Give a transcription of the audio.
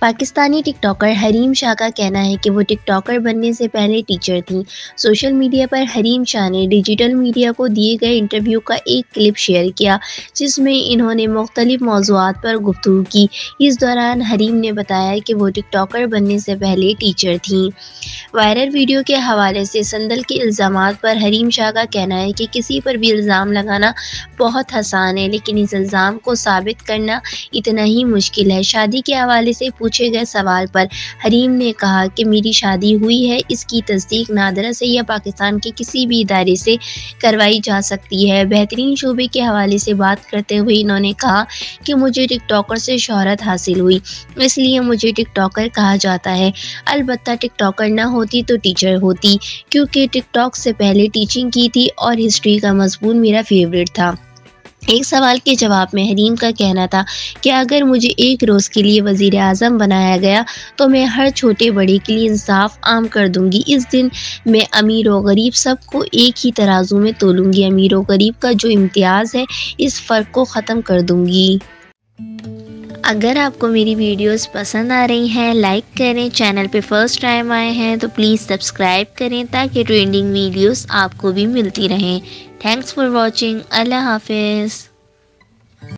پاکستانی ٹک talker Hareem Shah کا کہنا ہے کہ وہ ٹک ٹاکر بننے سے پہلے ٹیچر تھیں۔ سوشل میڈیا پر حریم شاہ نے ڈیجیٹل میڈیا کو دیے گئے انٹرویو کا ایک کلپ شیئر کیا، جس میں انہوں نے مختلف موضوعات پر گفتگو کی۔ اس دوران حریم نے بتایا کہ وہ ٹک ٹاکر بننے سے پہلے ٹیچر تھیں۔ وائرل ویڈیو کے حوالے سے سندل کے الزامات پر حریم شاہ کا کہنا ہے کہ کسی پر بھی الزام لگانا بہت آسان ہے، لیکن اس الزام کو ثابت کرنا اتنا ہی مشکل ہے۔ شادی کے حوالے سے پوچھے گئے سوال پر حریم نے کہا کہ میری شادی ہوئی ہے، اس کی تصدیق نادرا سے یا پاکستان کے کسی بھی ادارے سے کروائی جا سکتی ہے۔ بہترین شعبے کے حوالے سے بات کرتے ہوئے انہوں نے کہا کہ مجھے ٹک ٹاکر سے شہرت حاصل ہوئی، اس لیے مجھے ٹک ٹاکر کہا جاتا ہے۔ البتہ ٹک ٹاکر نہ ہوتی تو ٹیچر ہوتی، کیونکہ ٹک ٹاک سے پہلے ٹیچنگ کی تھی اور ہسٹری کا مضمون میرا فیوریٹ تھا۔ ایک سوال کے جواب میں حریم کا کہنا تھا کہ اگر مجھے ایک روز کے لیے وزیر اعظم بنایا گیا تو میں ہر چھوٹے بڑے کے لیے انصاف عام کر دوں گی۔ اس دن میں امیر و غریب سب کو ایک ہی ترازو میں تولوں گی۔ امیر و غریب کا جو امتیاز ہے، اس فرق کو ختم کر دوں گی۔ اگر آپ کو میری ویڈیوز پسند آ رہی ہیں، لائک کریں، چینل پہ فرسٹ ٹائم آئے ہیں تو پلیز سبسکرائب کریں تاکہ ٹرینڈنگ ویڈیوز آپ کو بھی ملتی رہیں۔ Thanks for watching. اللہ حافظ۔